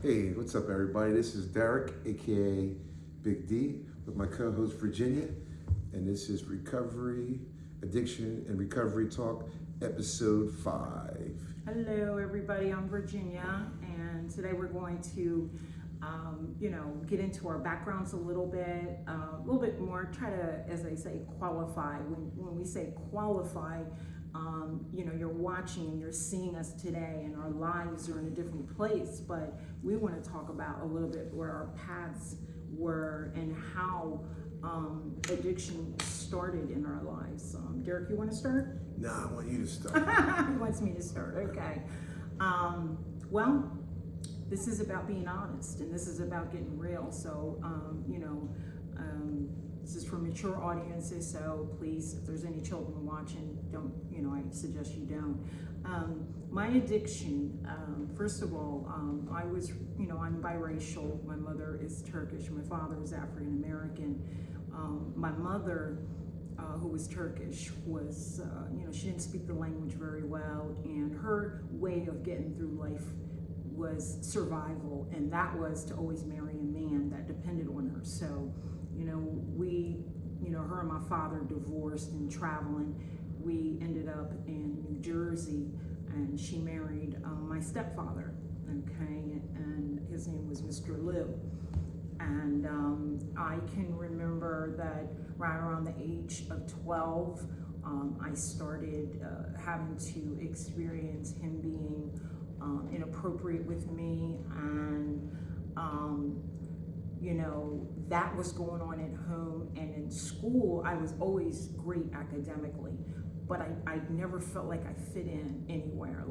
Hey, what's up, everybody? This is Derek, aka Big D, with my co host Virginia, and this is Recovery, Addiction, and Recovery Talk, episode 5. Hello, everybody. I'm Virginia, and today we're going to, get into our backgrounds a little bit more. Try to, as I say, qualify. When we say qualify, you're watching and you're seeing us today, and our lives are in a different place. But we want to talk about a little bit where our paths were and how addiction started in our lives. Derek, you want to start? Nah, I want you to start. He wants me to start. Okay. Well, this is about being honest, and this is about getting real. So, this is for mature audiences. So please, if there's any children watching, don't. I suggest you don't. My addiction. First of all, I was. I'm biracial. My mother is Turkish. My father is African American. My mother, who was Turkish, was, she didn't speak the language very well, and her way of getting through life was survival, and that was to always marry a man that depended on her. So, her and my father divorced and traveling. We ended up in New Jersey, and she married my stepfather, okay, and his name was Mr. Liu. And I can remember that right around the age of 12, I started having to experience him being inappropriate with me. And, that was going on at home. And in school, I was always great academically, but I never felt like I fit in anywhere.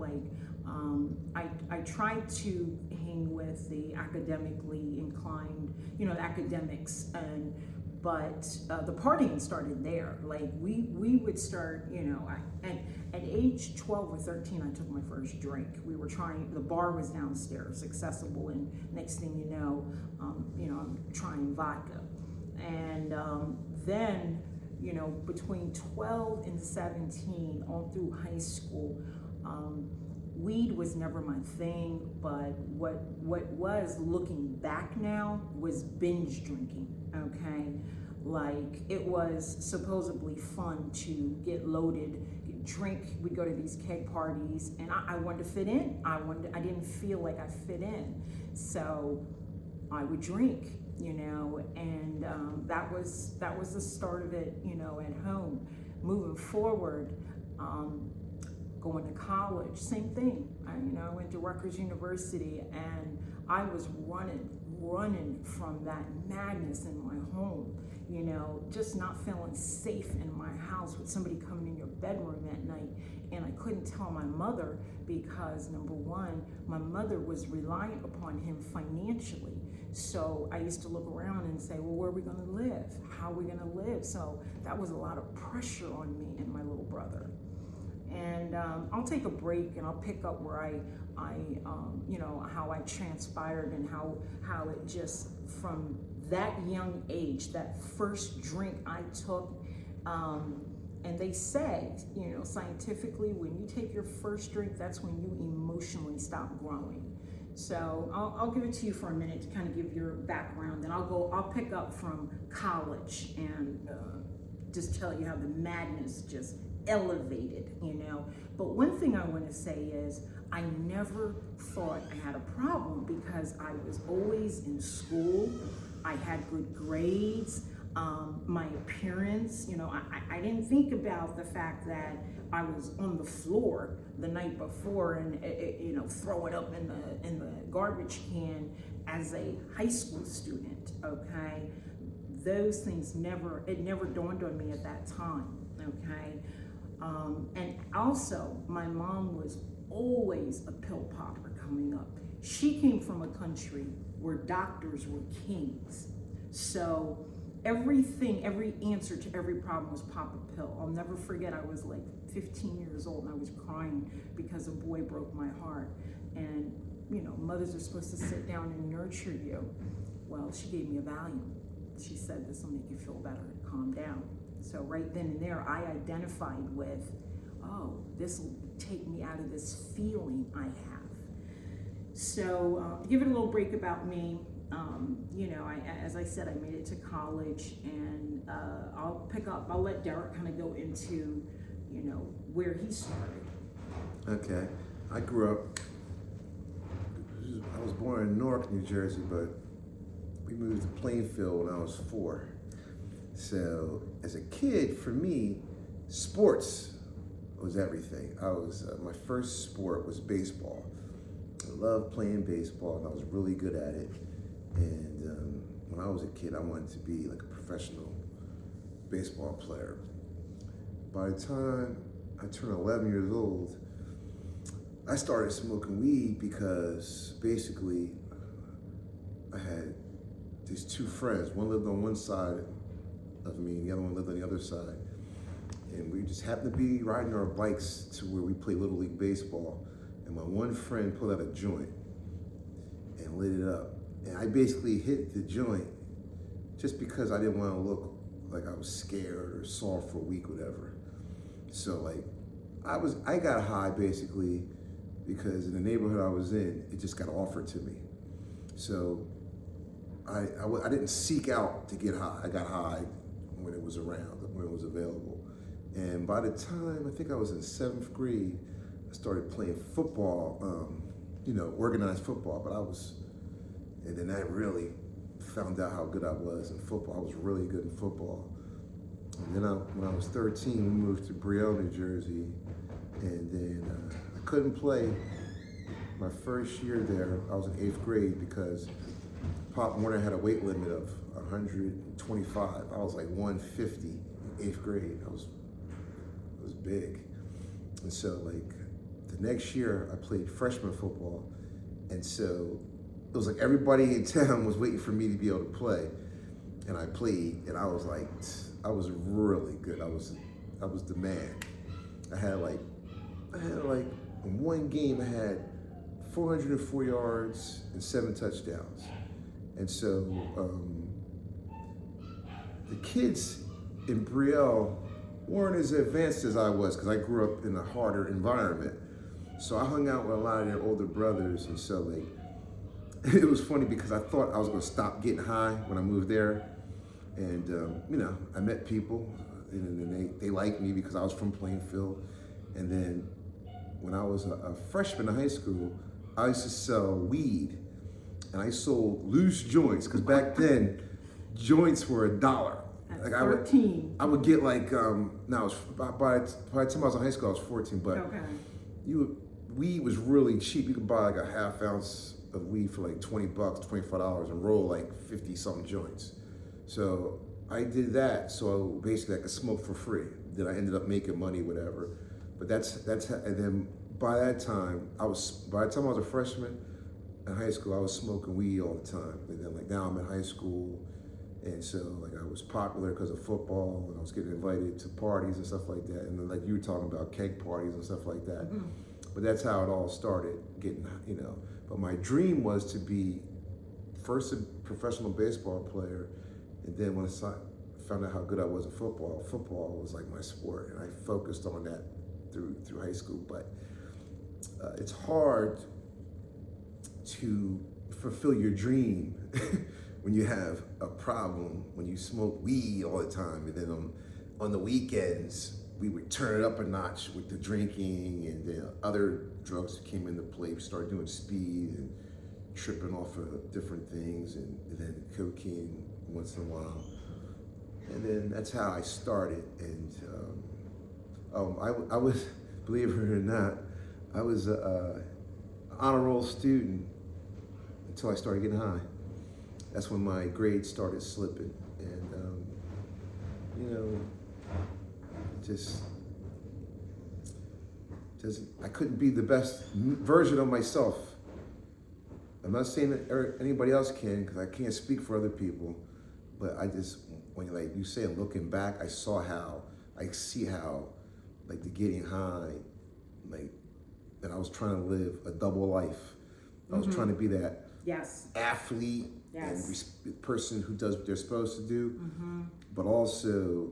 I tried to hang with the academically inclined, the academics, but the partying started there. Like we would start, and at age 12 or 13, I took my first drink. We were the bar was downstairs, accessible, and next thing you know, I'm trying vodka. And then, between 12 and 17, all through high school, weed was never my thing, but what was, looking back now, was binge drinking, okay? Like, it was supposedly fun to get loaded, drink. We'd go to these keg parties, and I wanted to fit in. I didn't feel like I fit in, so I would drink, and that was the start of it, at home. Moving forward, going to college, same thing. I went to Rutgers University, and I was running from that madness in my home, just not feeling safe in my house with somebody coming in your bedroom at night. And I couldn't tell my mother because, number one, my mother was reliant upon him financially. So I used to look around and say, well, where are we going to live? How are we going to live? So that was a lot of pressure on me and my little brother. And I'll take a break and I'll pick up where how I transpired and how it just, from that young age, that first drink I took, and they say, scientifically, when you take your first drink, that's when you emotionally stop growing. So I'll give it to you for a minute to kind of give your background, and I'll pick up from college and just tell you how the madness just elevated, But one thing I want to say is I never thought I had a problem because I was always in school. I had good grades. My appearance, I didn't think about the fact that I was on the floor the night before and throwing up in the garbage can as a high school student. Okay, those things never dawned on me at that time. Okay. And also, my mom was always a pill popper coming up. She came from a country where doctors were kings. So every answer to every problem was pop a pill. I'll never forget, I was like 15 years old and I was crying because a boy broke my heart. And, mothers are supposed to sit down and nurture you. Well, she gave me a Valium. She said, this will make you feel better, calm down. So right then and there, I identified with, oh, this will take me out of this feeling I have. So to give it a little break about me, as I said, I made it to college, and I'll let Derek kind of go into, where he started. Okay. I grew up, I was born in Newark, New Jersey, but we moved to Plainfield when I was 4. So as a kid, for me, sports was everything. My first sport was baseball. I loved playing baseball, and I was really good at it. And when I was a kid, I wanted to be like a professional baseball player. By the time I turned 11 years old, I started smoking weed because basically I had these 2 friends. One lived on one side of me, and the other one lived on the other side. And we just happened to be riding our bikes to where we play Little League Baseball. And my one friend pulled out a joint and lit it up. And I basically hit the joint just because I didn't want to look like I was scared or soft for a week, whatever. So like, I got high basically because in the neighborhood I was in, it just got offered to me. So I didn't seek out to get high. I got high when it was around, when it was available. And by the time I think I was in 7th grade, I started playing football, organized football, and then I really found out how good I was in football. I was really good in football. And then when I was 13, we moved to Brielle, New Jersey, and then I couldn't play my first year there. I was in 8th grade because Pop Warner had a weight limit of 125. I was like 150 in 8th grade. It was big. And so like the next year I played freshman football. And so it was like everybody in town was waiting for me to be able to play. And I played, and I was really good. I was the man. I had like in one game I had 404 yards and 7 touchdowns. And so the kids in Brielle weren't as advanced as I was because I grew up in a harder environment. So I hung out with a lot of their older brothers, and so like, it was funny because I thought I was gonna stop getting high when I moved there. And I met people, and they liked me because I was from Plainfield. And then when I was a freshman in high school, I used to sell weed, and I sold loose joints because back then joints were $1. Like 13. I would get like now by the time I was in high school I was 14, but Okay. weed was really cheap. You could buy like a half ounce of weed for like $20, $25, and roll like 50 something joints. So I did that. So basically I could smoke for free. Then I ended up making money, whatever. But that's and then by the time I was a freshman in high school, I was smoking weed all the time. And then like now I'm in high school, and so like I was popular because of football, and I was getting invited to parties and stuff like that. And then like you were talking about keg parties and stuff like that. Mm-hmm. But that's how it all started, But my dream was to be first a professional baseball player, and then when I found out how good I was in football was like my sport, and I focused on that through high school. But it's hard to fulfill your dream when you have a problem, when you smoke weed all the time, and then on the weekends we would turn it up a notch with the drinking, and then other drugs came into play. We started doing speed and tripping off of different things, and then cocaine once in a while. And then that's how I started. And I was, believe it or not, I was an honor roll student until I started getting high. That's when my grades started slipping, and I couldn't be the best version of myself. I'm not saying that anybody else can, because I can't speak for other people, but when like you say, looking back, I see how like the getting high, like, that I was trying to live a double life. I was trying to be that athlete and person who does what they're supposed to do, but also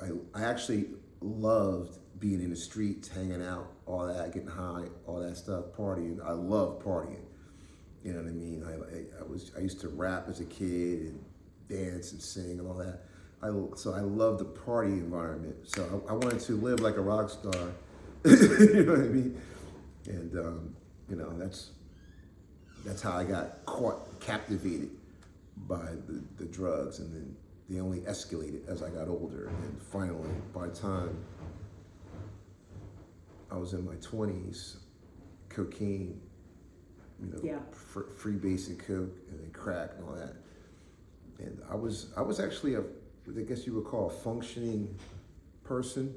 I actually loved being in the streets, hanging out, all that, getting high, all that stuff, partying. I love partying. You know what I mean? I used to rap as a kid and dance and sing and all that. So I love the party environment. So I wanted to live like a rock star. You know what I mean? And you know, that's how I got captivated by the drugs, and then they only escalated as I got older. And finally, by the time I was in my 20s, cocaine, you know, Yeah. free basic coke, and then crack and all that. And I was actually I guess you would call a functioning person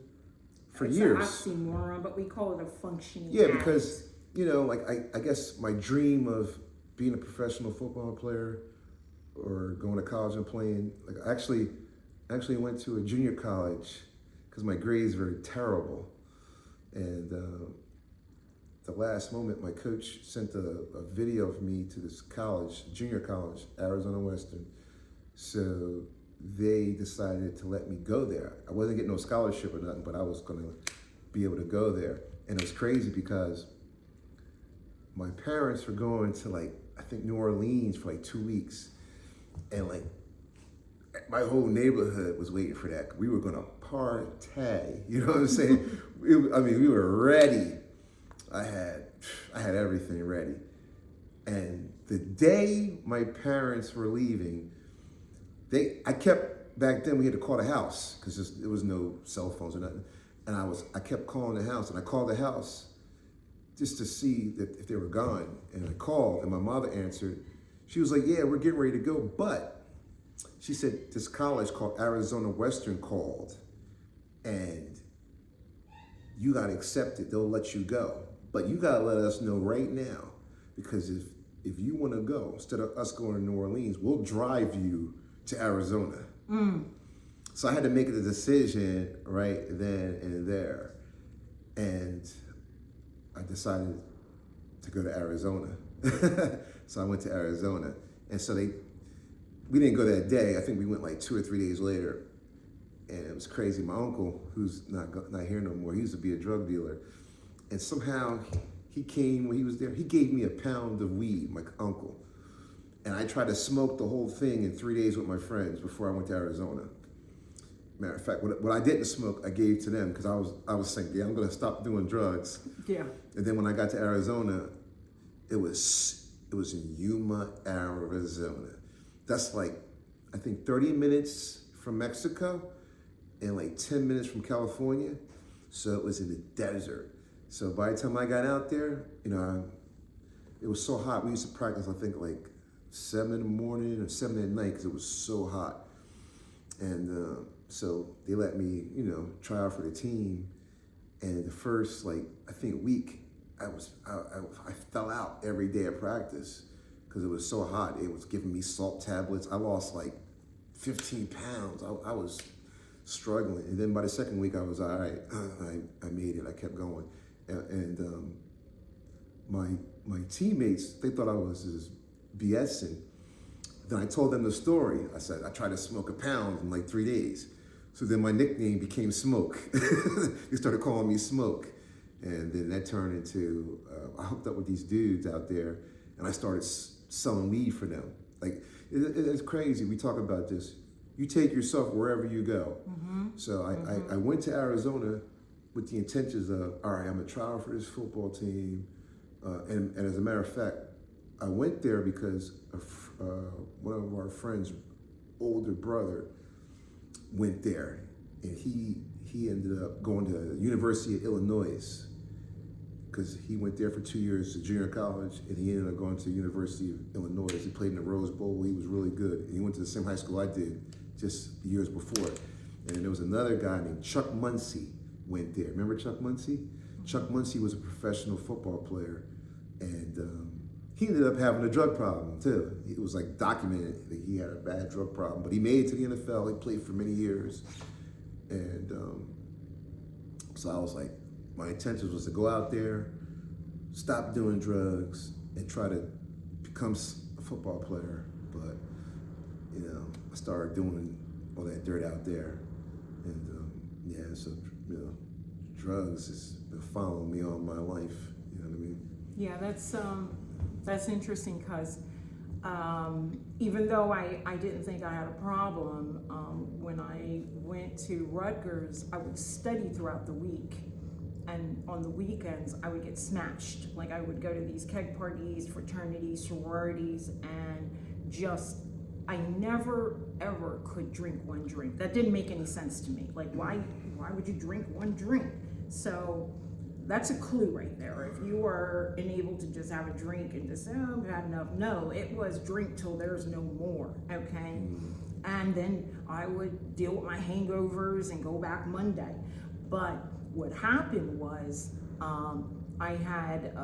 for It's years. an oxymoron, but we call it a functioning Yeah, addict. because, you know, like I guess my dream of being a professional football player or going to college and playing, like I actually went to a junior college because my grades were terrible. And the last moment, my coach sent a video of me to this college, junior college, Arizona Western. So they decided to let me go there. I wasn't getting no scholarship or nothing, but I was gonna be able to go there. And it was crazy because my parents were going to, like, I think New Orleans for like 2 weeks. And like my whole neighborhood was waiting for that. We were gonna party, you know what I'm saying? We were ready. I had everything ready. And the day my parents were leaving, back then we had to call the house because there was no cell phones or nothing. And I kept calling the house, and I called the house just to see that if they were gone. And I called, and my mother answered. She was like, "Yeah, we're getting ready to go," but she said this college called Arizona Western called, and you got to accept it. They'll let you go, but you got to let us know right now, because if you want to go, instead of us going to New Orleans, we'll drive you to Arizona. So I had to make the decision right then and there, and I decided to go to Arizona. So I went to Arizona, and so we didn't go that day. I think we went like 2 or 3 days later, and it was crazy. My uncle, who's not here no more, he used to be a drug dealer, and somehow he came when he was there. He gave me a pound of weed, my uncle, and I tried to smoke the whole thing in 3 days with my friends before I went to Arizona. Matter of fact, what I didn't smoke, I gave to them because I was saying, yeah, I'm gonna stop doing drugs. Yeah. And then when I got to Arizona, it was in Yuma, Arizona. That's like, I think 30 minutes from Mexico and like 10 minutes from California. So it was in the desert. So by the time I got out there, you know, it was so hot. We used to practice, I think, like 7 in the morning or 7 at night because it was so hot. And so they let me, you know, try out for the team. And the first, like, I think week, I fell out every day of practice because it was so hot. It was giving me salt tablets. I lost like 15 pounds. I was struggling. And then by the second week, I was all right. I made it. I kept going. And my teammates, they thought I was just BSing. Then I told them the story. I said, I tried to smoke a pound in like 3 days. So then my nickname became Smoke. They started calling me Smoke. And then that turned into, I hooked up with these dudes out there, and I started selling weed for them. Like, it's crazy. We talk about this. You take yourself wherever you go. So I went to Arizona with the intentions of, all right, I'm gonna try out for this football team. And as a matter of fact, I went there because one of our friends' older brother went there, and he ended up going to the University of Illinois because he went there for 2 years to junior college, and he ended up going to the University of Illinois. He played in the Rose Bowl. He was really good. And he went to the same high school I did just the years before. And there was another guy named Chuck Muncie went there. Remember Chuck Muncie? Chuck Muncie was a professional football player, and he ended up having a drug problem too. It was like documented that he had a bad drug problem, but he made it to the NFL. He played for many years. And so I was like, my intention was to go out there, stop doing drugs, and try to become a football player. But, you know, I started doing all that dirt out there. And yeah, so, you know, drugs has been following me all my life. You know what I mean? Yeah, that's That's interesting because even though I didn't think I had a problem, when I went to Rutgers, I would study throughout the week. And on the weekends, I would get smashed. Like I would go to these keg parties, fraternities, sororities, and just, I never ever could drink one drink. That didn't make any sense to me. Like why would you drink one drink? So that's a clue right there. If you are unable to just have a drink and just say, oh, I've had enough. No, it was drink till there's no more, okay? And then I would deal with my hangovers and go back Monday. But what happened was I had,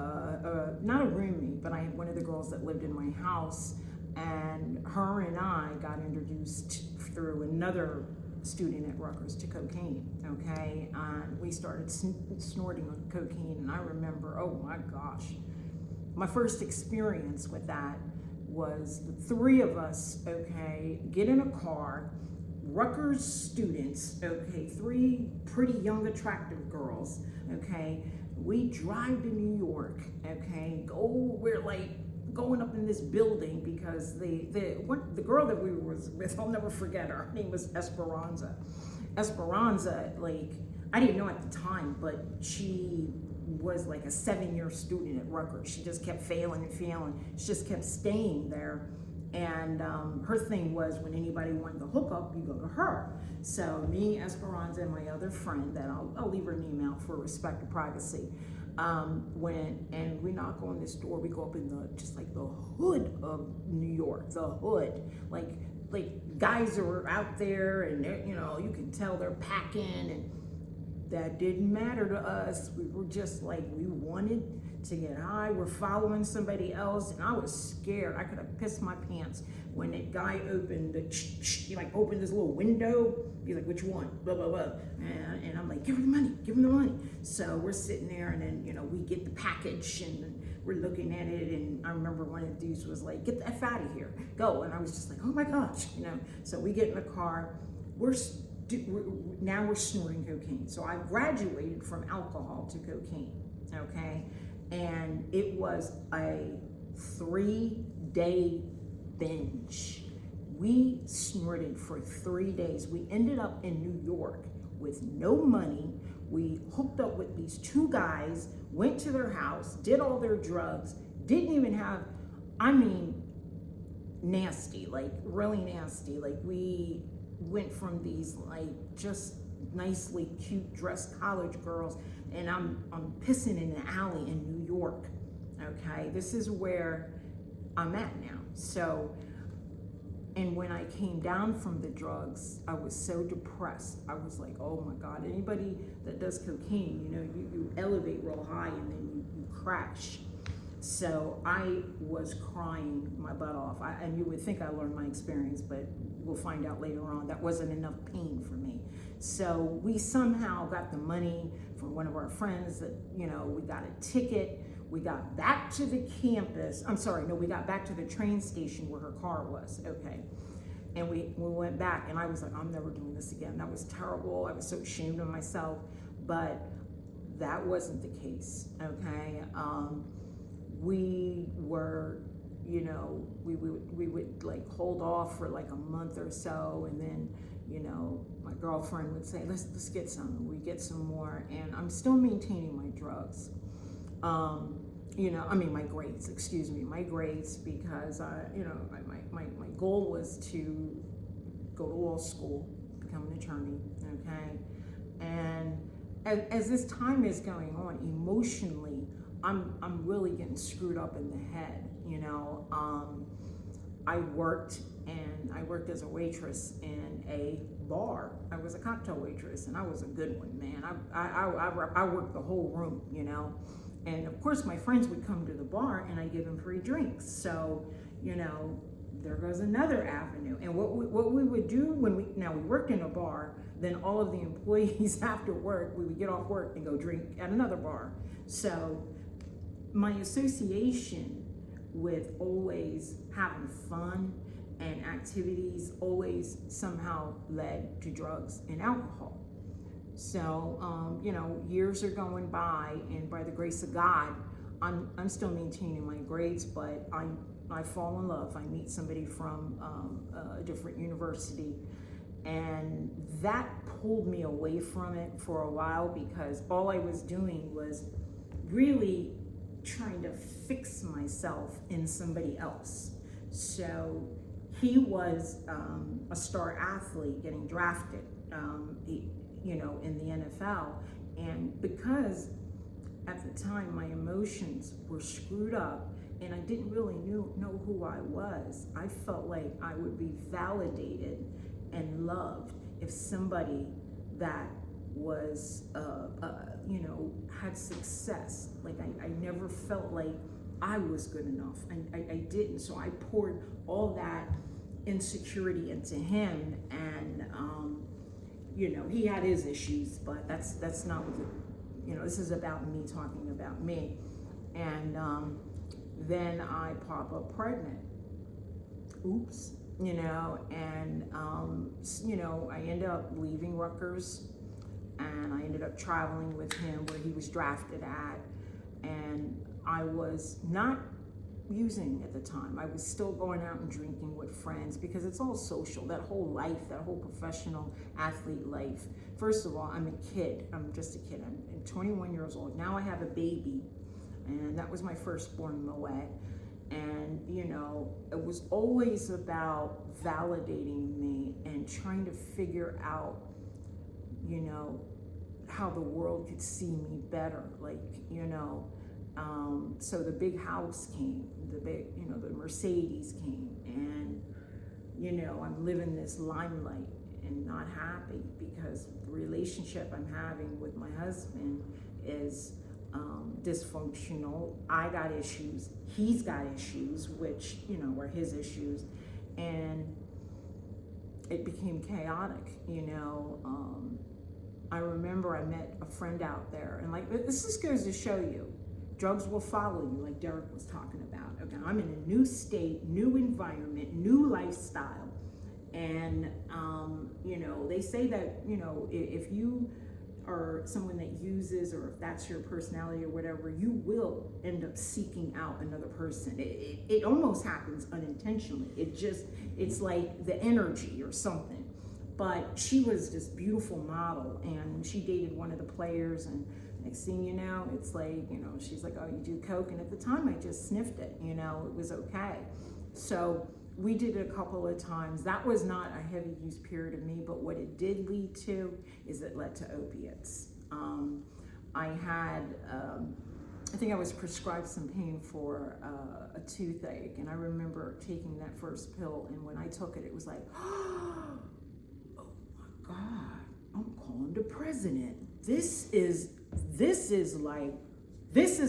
not a roommate, but I had one of the girls that lived in my house, and her and I got introduced through another student at Rutgers to cocaine, okay? And we started snorting on cocaine, and I remember, oh my gosh, my first experience with that was the three of us, okay, get in a car, Rutgers students, okay, three pretty young, attractive girls, okay, we drive to New York, okay, we're like going up in this building because the girl that we were with, I'll never forget her name was Esperanza. Esperanza, like, I didn't know at the time, but she was like a 7-year student at Rutgers. She just kept failing and failing. She just kept staying there. And her thing was when anybody wanted to hook up, you go to her. So me, Esperanza, and my other friend, that I'll leave her name out for respect of privacy, went and we knock on this door. We go up in just like the hood of New York, the hood. Like guys are out there, and you can tell they're packing, and that didn't matter to us. We were just like, we wanted to get high. We're following somebody else, and I was scared. I could have pissed my pants when that guy opened he like opened this little window. He's like, which one? Blah, blah, blah. And I'm like, give him the money, give him the money. So we're sitting there, and then, we get the package, and we're looking at it, and I remember one of the dudes was like, get the F out of here, go. And I was just like, oh my gosh, So we get in the car, now we're snorting cocaine. So I graduated from alcohol to cocaine, okay? And it was a 3-day binge. We snorted for 3 days. We ended up in New York with no money. We hooked up with these 2 guys, went to their house, did all their drugs, didn't even have, nasty, like really nasty. Like we went from these like just nicely cute dressed college girls, and I'm pissing in an alley in New York, okay? This is where I'm at now. So, and when I came down from the drugs, I was so depressed. I was like, oh my God, anybody that does cocaine, you elevate real high and then you crash. So I was crying my butt off. And you would think I learned my experience, but we'll find out later on that wasn't enough pain for me. So we somehow got the money from one of our friends that, we got a ticket. We got back to the campus. We got back to the train station where her car was, okay. And we went back, and I was like, I'm never doing this again. That was terrible. I was so ashamed of myself, but that wasn't the case, okay. We were, we would like hold off for like a month or so, and then, my girlfriend would say, let's get some. We get some more, and I'm still maintaining my drugs. My grades, my grades, because my goal was to go to law school, become an attorney, okay? And as this time is going on, emotionally, I'm really getting screwed up in the head, I worked as a waitress in a bar. I was a cocktail waitress, and I was a good one, man. I worked the whole room, And of course, my friends would come to the bar, and I give them free drinks. So, there goes another avenue. And what we would do when we worked in a bar, then all of the employees after work, we would get off work and go drink at another bar. So my association with always having fun and activities always somehow led to drugs and alcohol. So, years are going by, and by the grace of God, I'm still maintaining my grades, but I fall in love. I meet somebody from a different university, and that pulled me away from it for a while because all I was doing was really trying to fix myself in somebody else. So he was a star athlete getting drafted, in the NFL, and because at the time my emotions were screwed up and I didn't really know who I was, I felt like I would be validated and loved if somebody that was had success. Like I never felt like I was good enough. I didn't. So I poured all that insecurity into him, and he had his issues, but that's not what this is about me talking about me. And then I pop up pregnant. Oops. And I ended up leaving Rutgers, and I ended up traveling with him where he was drafted at, and I was not using at the time. I was still going out and drinking with friends because it's all social, that whole life, that whole professional athlete life. First of all, I'm a kid. I'm just a kid. I'm 21 years old. Now I have a baby, and that was my firstborn, Moet. And, it was always about validating me and trying to figure out, how the world could see me better. So the big house came, the Mercedes came, and, I'm living this limelight and not happy because the relationship I'm having with my husband is dysfunctional. I got issues, he's got issues, which, were his issues, and it became chaotic, I remember I met a friend out there, and this just goes to show you, drugs will follow you, like Derek was talking about. Okay, I'm in a new state, new environment, new lifestyle, and they say that, if you or someone that uses, or if that's your personality or whatever, you will end up seeking out another person. It almost happens unintentionally. It's like the energy or something. But she was this beautiful model, and she dated one of the players, and next thing you know, it's like, she's like, oh, you do coke? And at the time I just sniffed it, it was okay. So we did it a couple of times. That was not a heavy use period of me, but what it did lead to is it led to opiates. I think I was prescribed some pain for a toothache, and I remember taking that first pill, and when I took it, it was like, oh my God, I'm calling the president. This is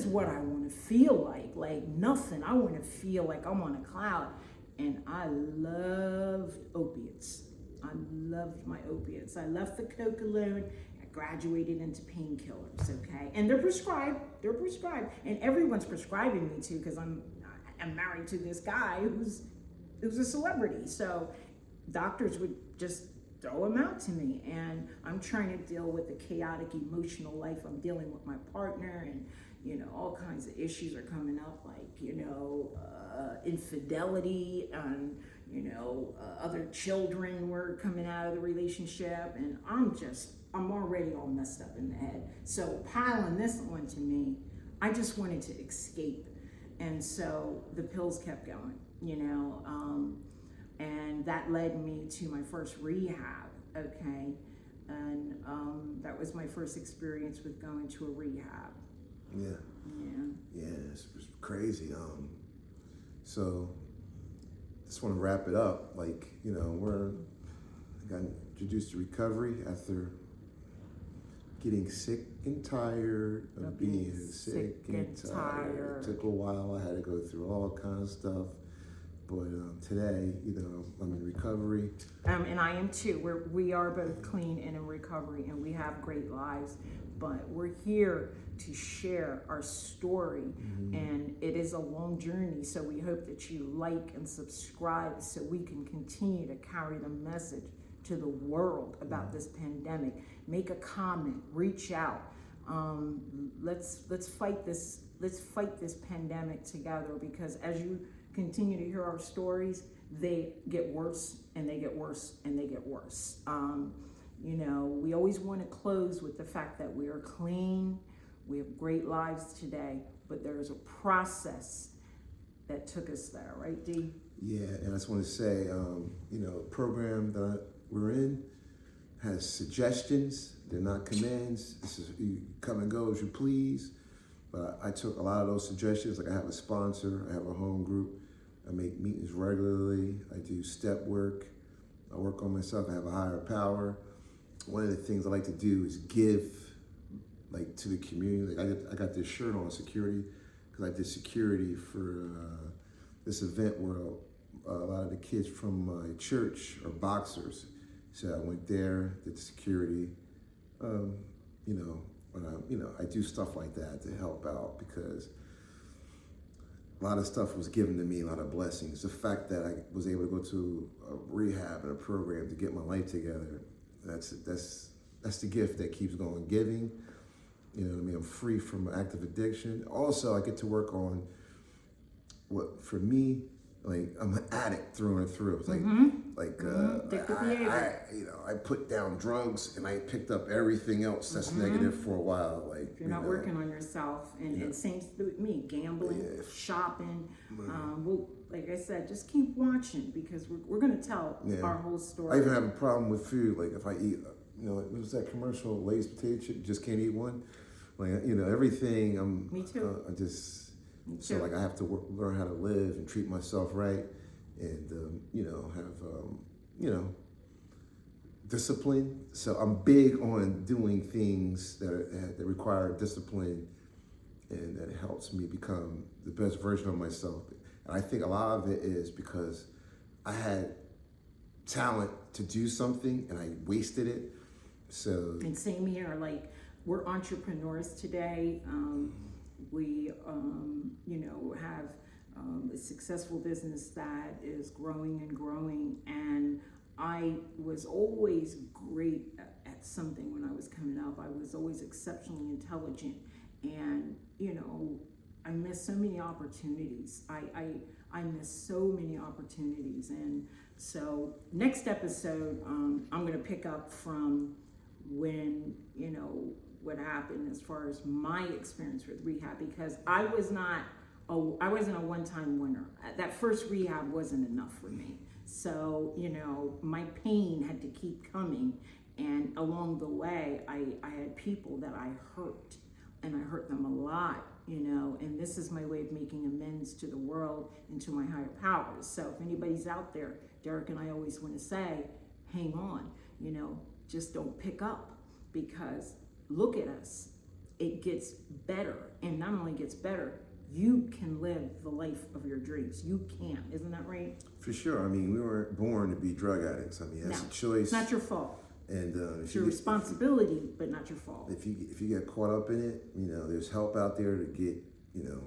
what I want to feel like nothing. I want to feel like I'm on a cloud. And I loved opiates. I loved my opiates. I left the coke alone. I graduated into painkillers, okay? And they're prescribed. And everyone's prescribing me to, because I'm married to this guy who's a celebrity. So doctors would just throw him out to me. And I'm trying to deal with the chaotic emotional life. I'm dealing with my partner, and all kinds of issues are coming up, like, infidelity, and, other children were coming out of the relationship, and I'm already all messed up in the head. So piling this onto me, I just wanted to escape. And so the pills kept going, and that led me to my first rehab, okay? And that was my first experience with going to a rehab. Yeah, it's crazy. So just want to wrap it up. I got introduced to recovery after getting sick and tired of being sick and tired. It took a while. I had to go through all kinds of stuff. But today, I'm in recovery. And I am too. We are both clean and in recovery, and we have great lives. But we're here to share our story, and it is a long journey. So we hope that you like and subscribe so we can continue to carry the message to the world about this pandemic. Make a comment, reach out. Let's fight this let's fight this pandemic together, because as you continue to hear our stories, they get worse and they get worse and they get worse. You know, we always want to close with the fact that we are clean, we have great lives today, but there's a process that took us there, right, Dee? Yeah, and I just want to say, you know, the program that we're in has suggestions. They're not commands. This is, you come and go as you please. But I took a lot of those suggestions. Like, I have a sponsor, I have a home group, I make meetings regularly, I do step work, I work on myself, I have a higher power. One of the things I like to do is give, like, to the community. Like, I got this shirt on, security, because I did security for this event where a lot of the kids from my church are boxers. So I went there, did security. You know, when I do stuff like that to help out, because a lot of stuff was given to me, a lot of blessings. The fact that I was able to go to a rehab and a program to get my life together, that's the gift that keeps going. Giving, you know what I mean? I'm free from active addiction. Also, I get to work on what, for me, like, I'm an addict through and through. It's I put down drugs and I picked up everything else that's negative for a while. Like, if you're not working on yourself, and same with me, gambling, shopping. Well, like I said, just keep watching, because we're going to tell our whole story. I even have a problem with food. Like, if I eat, you know, what was that commercial, Lay's potato chip? You just can't eat one. Like, you know, everything. Me too. So, like, I have to learn how to live and treat myself right, and you know, have you know, discipline. So I'm big on doing things that require discipline, and that helps me become the best version of myself. And I think a lot of it is because I had talent to do something and I wasted it. So, and same here. Like, we're entrepreneurs today. We, you know, have a successful business that is growing and growing. And I was always great at something when I was coming up. I was always exceptionally intelligent. And, you know, I missed so many opportunities. I missed so many opportunities. And so next episode, I'm going to pick up from when, you know, what happened as far as my experience with rehab, because I wasn't a one-time winner. That first rehab wasn't enough for me. So, you know, my pain had to keep coming, and along the way, I had people that I hurt, and I hurt them a lot, you know, and this is my way of making amends to the world and to my higher powers. So if anybody's out there, Derek and I always want to say, hang on, you know, just don't pick up, because look at us, it gets better. And not only gets better, you can live the life of your dreams. You can, isn't that right? For sure. I mean, we weren't born to be drug addicts. I mean, that's a choice. It's not your fault. And it's your responsibility, but not your fault. If you get caught up in it, you know, there's help out there to get, you know,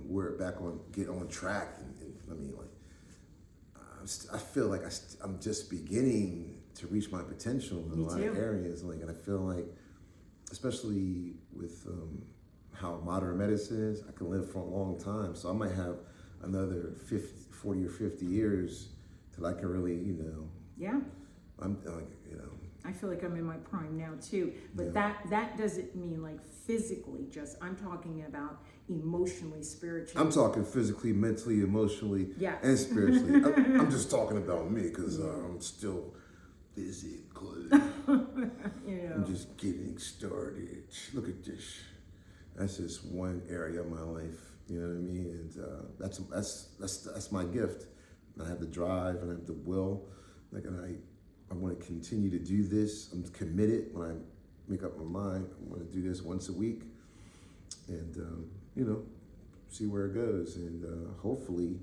get on track. And I mean, like, I feel like I'm just beginning to reach my potential in a lot of areas. Like, and I feel like, especially with how modern medicine is, I can live for a long time. So I might have another 40 or 50 years till I can really, you know. Yeah. I'm like, you know. I feel like I'm in my prime now too. But that doesn't mean like physically, just I'm talking about emotionally, spiritually. I'm talking physically, mentally, emotionally, and spiritually. I'm just talking about me, because I'm still physically. You know. I'm just getting started. Look at this. That's just one area of my life. You know what I mean? And that's my gift. I have the drive and I have the will. Like, and I want to continue to do this. I'm committed. When I make up my mind, I want to do this once a week, and you know, see where it goes, and hopefully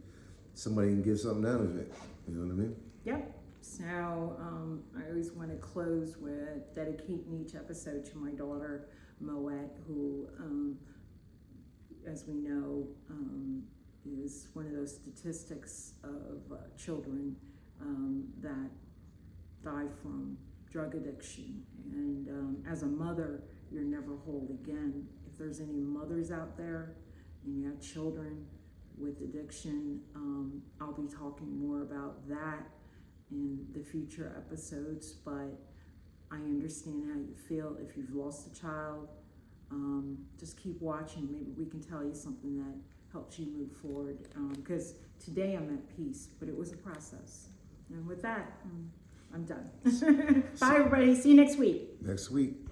somebody can get something out of it. You know what I mean? Yep. So I always want to close with dedicating each episode to my daughter, Moet, who, as we know, is one of those statistics of children that die from drug addiction. And as a mother, you're never whole again. If there's any mothers out there, and you have children with addiction, I'll be talking more about that in the future episodes, but I understand how you feel if you've lost a child. Just keep watching. Maybe we can tell you something that helps you move forward, because today I'm at peace, but it was a process. And with that, I'm done. Bye, everybody. See you next week. Next week.